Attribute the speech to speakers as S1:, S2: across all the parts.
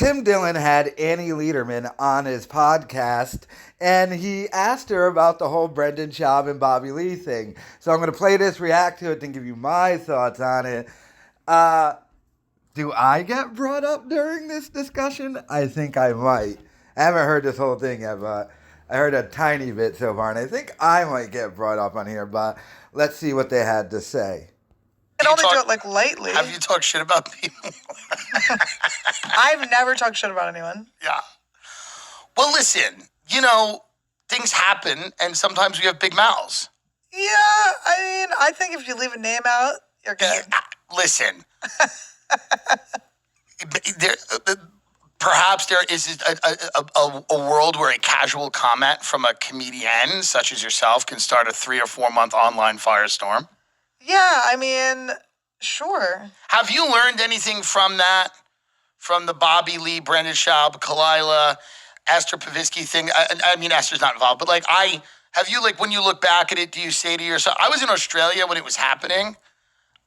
S1: Tim Dillon had Annie Lederman on his podcast, and he asked her about the whole Brendan Schaub and Bobby Lee thing. So I'm going to play this, react to it, and give you my thoughts on it. Do I get brought up during this discussion? I think I might. I haven't heard this whole thing yet, but I heard a tiny bit so far, and I think I might get brought up on here, but let's see what they had to say.
S2: I can only do it like lightly.
S3: Have you talked shit about people?
S2: I've never talked shit about anyone.
S3: Yeah. Well, listen, things happen, and sometimes we have big mouths.
S2: Yeah, I mean, I think if you leave a name out, you're good.
S3: Yeah, listen. Perhaps there is a world where a casual comment from a comedian such as yourself can start a 3 or 4 month online firestorm.
S2: Yeah, I mean, sure.
S3: Have you learned anything from that? From the Bobby Lee, Brendan Schaub, Khalyla, Esther Povitsky thing? I mean, Esther's not involved, but when you look back at it, do you say to yourself, I was in Australia when it was happening,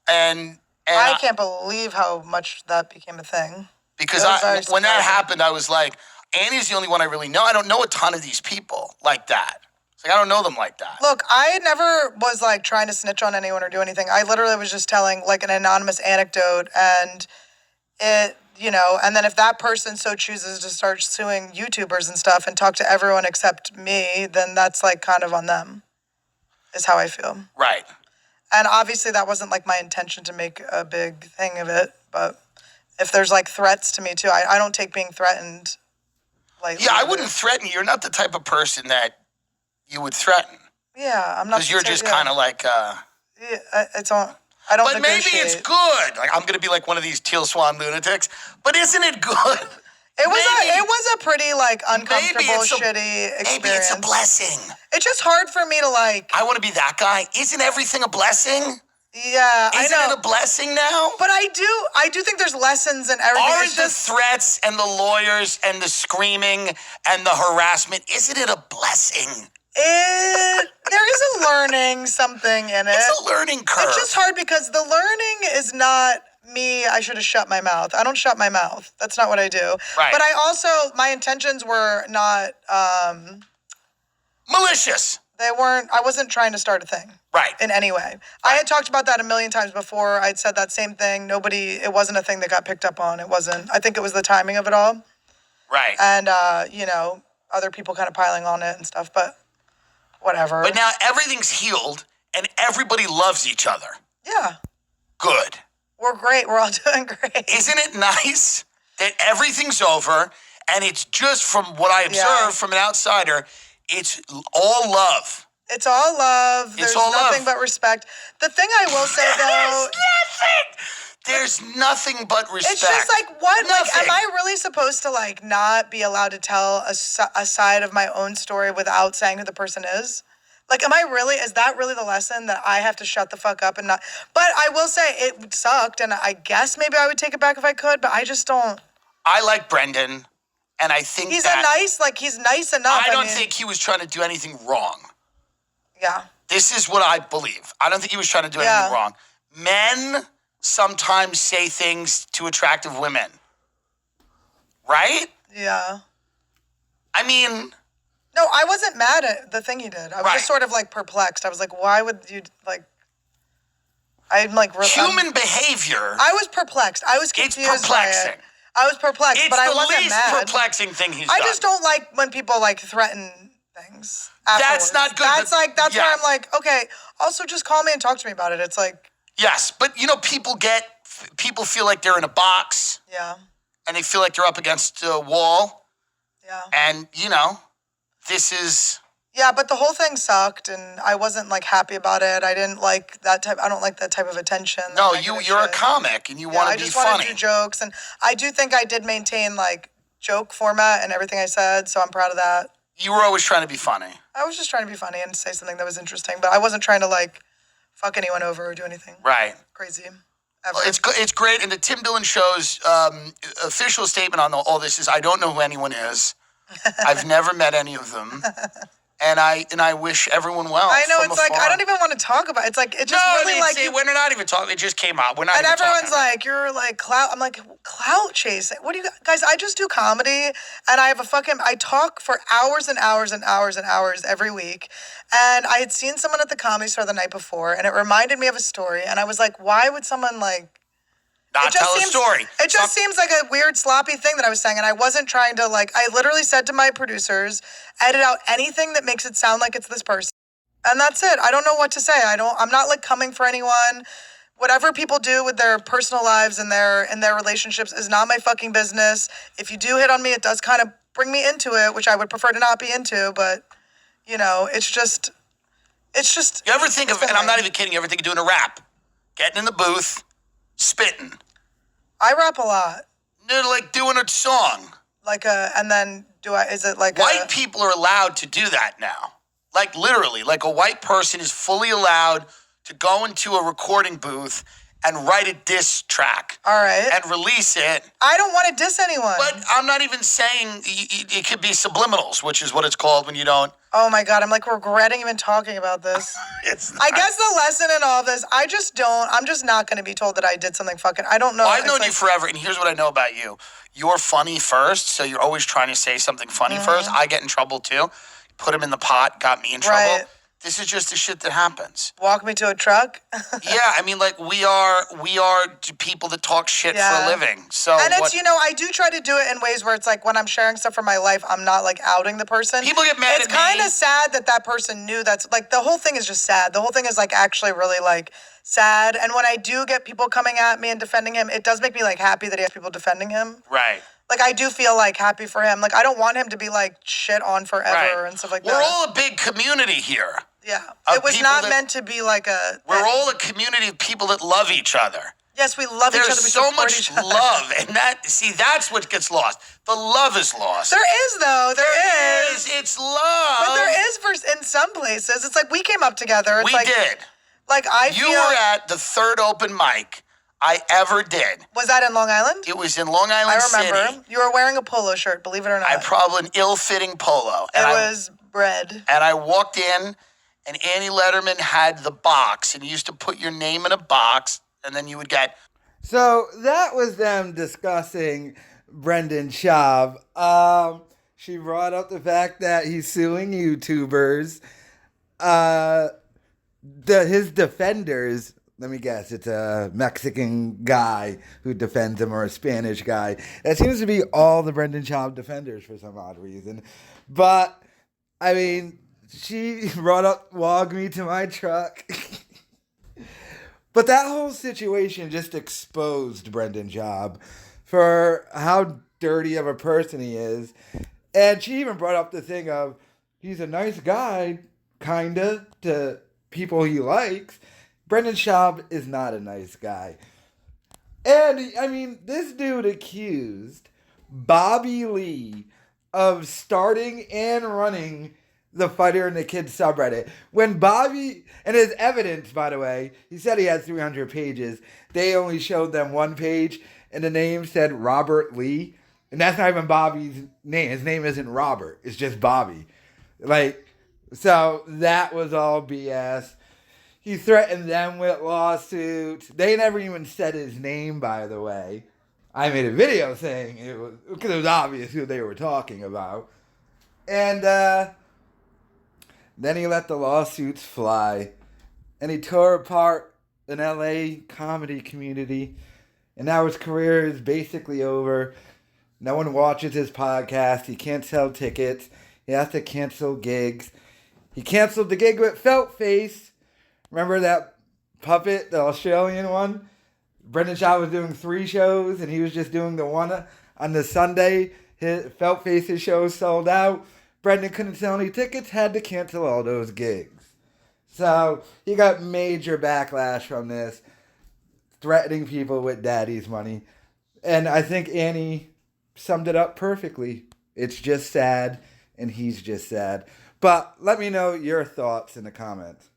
S3: and
S2: I can't believe how much that became a thing.
S3: Because when that happened, I was like, Annie's the only one I really know. I don't know a ton of these people like that. It's like, I don't know them like that.
S2: Look, I never was like trying to snitch on anyone or do anything. I literally was just telling like an anonymous anecdote, and and then if that person so chooses to start suing YouTubers and stuff and talk to everyone except me, then that's like kind of on them, is how I feel.
S3: Right.
S2: And obviously that wasn't like my intention to make a big thing of it, but if there's like threats to me too, I don't take being threatened lightly.
S3: Yeah, I wouldn't threaten you. You're not the type of person that you would threaten.
S2: Yeah, I'm not.
S3: Because you're just kind of like.
S2: Yeah, it's on. I don't.
S3: But maybe it's good. Like I'm gonna be like one of these teal swan lunatics. But isn't it good?
S2: It was a pretty like uncomfortable, shitty experience.
S3: Maybe it's a blessing.
S2: It's just hard for me to like.
S3: I want to be that guy. Isn't everything a blessing?
S2: Yeah, I know.
S3: Isn't it a blessing now?
S2: But I do think there's lessons in everything.
S3: Aren't the threats and the lawyers and the screaming and the harassment, isn't it a blessing?
S2: There is a learning something in it.
S3: It's a learning curve.
S2: It's just hard because the learning is not me. I should have shut my mouth. I don't shut my mouth. That's not what I do.
S3: Right.
S2: But I also, my intentions were not...
S3: malicious.
S2: They weren't, I wasn't trying to start a thing.
S3: Right.
S2: In any way. Right. I had talked about that a million times before. I'd said that same thing. It wasn't a thing that got picked up on. It wasn't. I think it was the timing of it all.
S3: Right.
S2: And, other people kind of piling on it and stuff, but whatever.
S3: But now everything's healed and everybody loves each other.
S2: Yeah.
S3: Good.
S2: We're great. We're all doing great.
S3: Isn't it nice that everything's over and it's just from what I observe from an outsider, it's all love.
S2: It's all love. There's nothing but respect. The thing I will say, though...
S3: There's nothing but respect.
S2: It's just like, what?
S3: Nothing.
S2: Like, am I really supposed to, like, not be allowed to tell a side of my own story without saying who the person is? Like, is that really the lesson that I have to shut the fuck up and not... But I will say it sucked, and I guess maybe I would take it back if I could, but I just don't...
S3: I like Brendan, and I think
S2: he's nice enough.
S3: I don't think he was trying to do anything wrong.
S2: Yeah.
S3: This is what I believe. I don't think he was trying to do anything wrong. Men sometimes say things to attractive women. Right?
S2: Yeah.
S3: I mean...
S2: No, I wasn't mad at the thing he did. I was just sort of, like, perplexed. I was like, why would you, like... I'm, like...
S3: Human behavior...
S2: I was perplexed. I was confused.
S3: It's perplexing.
S2: By it. I was perplexed, but I wasn't mad.
S3: It's the least perplexing thing he's done.
S2: I just don't like when people, like, threaten things afterwards.
S3: That's not good.
S2: That's where I'm like, okay, also just call me and talk to me about it. It's like...
S3: Yes, but, people feel like they're in a box.
S2: Yeah.
S3: And they feel like they're up against a wall.
S2: Yeah.
S3: And, this is...
S2: Yeah, but the whole thing sucked, and I wasn't, like, happy about it. I didn't like that type... I don't like that type of attention.
S3: No, you're a comic, and you want to be funny. I just want to do
S2: jokes, and I do think I did maintain, like, joke format and everything I said, so I'm proud of that.
S3: You were always trying to be funny.
S2: I was just trying to be funny and say something that was interesting, but I wasn't trying to, like, fuck anyone over or do anything crazy. Ever.
S3: It's great, and the Tim Dillon Show's official statement on all this is, I don't know who anyone is. I've never met any of them. And I wish everyone well.
S2: I know,
S3: from
S2: it's like,
S3: afar.
S2: I don't even want to talk about it. It's like, it just
S3: No,
S2: really like...
S3: we're not even talking. It just came out. We're not
S2: And
S3: even
S2: everyone's
S3: talking.
S2: like, you're like clout. I'm like, clout chasing? What do you guys? I just do comedy, and I have I talk for hours and hours and hours and hours every week. And I had seen someone at the Comedy Store the night before, and it reminded me of a story. And I was like, why would someone like...
S3: Not tell a story.
S2: It just seems like a weird, sloppy thing that I was saying. And I wasn't trying to like... I literally said to my producers, edit out anything that makes it sound like it's this person. And that's it. I don't know what to say. I'm not like coming for anyone. Whatever people do with their personal lives and their relationships is not my fucking business. If you do hit on me, it does kind of bring me into it, which I would prefer to not be into, but you know, it's just
S3: You ever think of, and I'm not even kidding, you ever think of doing a rap? Getting in the booth, spitting.
S2: I rap a lot.
S3: No, like doing a song.
S2: And then is it like
S3: White people are allowed to do that now. Like literally, like a white person is fully allowed to go into a recording booth and write a diss track.
S2: All right.
S3: And release it.
S2: I don't want to diss anyone.
S3: But I'm not even saying it could be subliminals, which is what it's called when you don't.
S2: Oh my God, I'm like regretting even talking about this. I guess the lesson in all of this, I'm just not going to be told that I did something fucking, I don't know.
S3: Well, I've known you forever, and here's what I know about you. You're funny first, so you're always trying to say something funny first. I get in trouble too. Put him in the pot, got me in trouble.
S2: Right.
S3: This is just the shit that happens.
S2: Walk me to a truck.
S3: Yeah, I mean, like we are people that talk shit for a living. So,
S2: and it's I do try to do it in ways where it's like when I'm sharing stuff from my life, I'm not like outing the person.
S3: People get mad at me.
S2: It's kind of sad that person knew. That's like the whole thing is just sad. The whole thing is like actually really like sad. And when I do get people coming at me and defending him, it does make me like happy that he has people defending him.
S3: Right.
S2: Like, I do feel, like, happy for him. Like, I don't want him to be, like, shit on forever and stuff like that.
S3: We're all a big community here.
S2: Yeah. It was not meant to be, like,
S3: We're all a community of people that love each other.
S2: Yes, we love each other.
S3: There's so much love. And that's what gets lost. The love is lost.
S2: There is, though. There is.
S3: It's love.
S2: But there is, in some places. It's like, we came up together. It's
S3: we
S2: like,
S3: did.
S2: Like,
S3: You were at the third open mic I ever did.
S2: Was that in Long Island?
S3: It was in Long Island City.
S2: I remember. You were wearing a polo shirt, believe it or not.
S3: Probably an ill-fitting polo.
S2: It was red.
S3: And I walked in, and Annie Lederman had the box, and you used to put your name in a box, and then you would get...
S1: So that was them discussing Brendan Schaub. She brought up the fact that he's suing YouTubers. His defenders... Let me guess, it's a Mexican guy who defends him or a Spanish guy. That seems to be all the Brendan Schaub defenders for some odd reason. But, I mean, she brought up "Walk Me to My Truck." But that whole situation just exposed Brendan Schaub for how dirty of a person he is. And she even brought up the thing of, he's a nice guy, kinda, to people he likes. Brendan Schaub is not a nice guy. And, I mean, this dude accused Bobby Lee of starting and running the Fighter and the Kid subreddit. When Bobby, and his evidence, by the way, he said he had 300 pages. They only showed them one page, and the name said Robert Lee. And that's not even Bobby's name. His name isn't Robert. It's just Bobby. So that was all BS. He threatened them with lawsuits. They never even said his name, by the way. I made a video saying it was, because it was obvious who they were talking about. And then he let the lawsuits fly. And he tore apart an LA comedy community. And now his career is basically over. No one watches his podcast. He can't sell tickets. He has to cancel gigs. He canceled the gig with Felt Face. Remember that puppet, the Australian one? Brendan Schaub was doing 3 shows, and he was just doing the one on the Sunday. His Felt Face's show sold out. Brendan couldn't sell any tickets, had to cancel all those gigs. So he got major backlash from this, threatening people with daddy's money. And I think Annie summed it up perfectly. It's just sad, and he's just sad. But let me know your thoughts in the comments.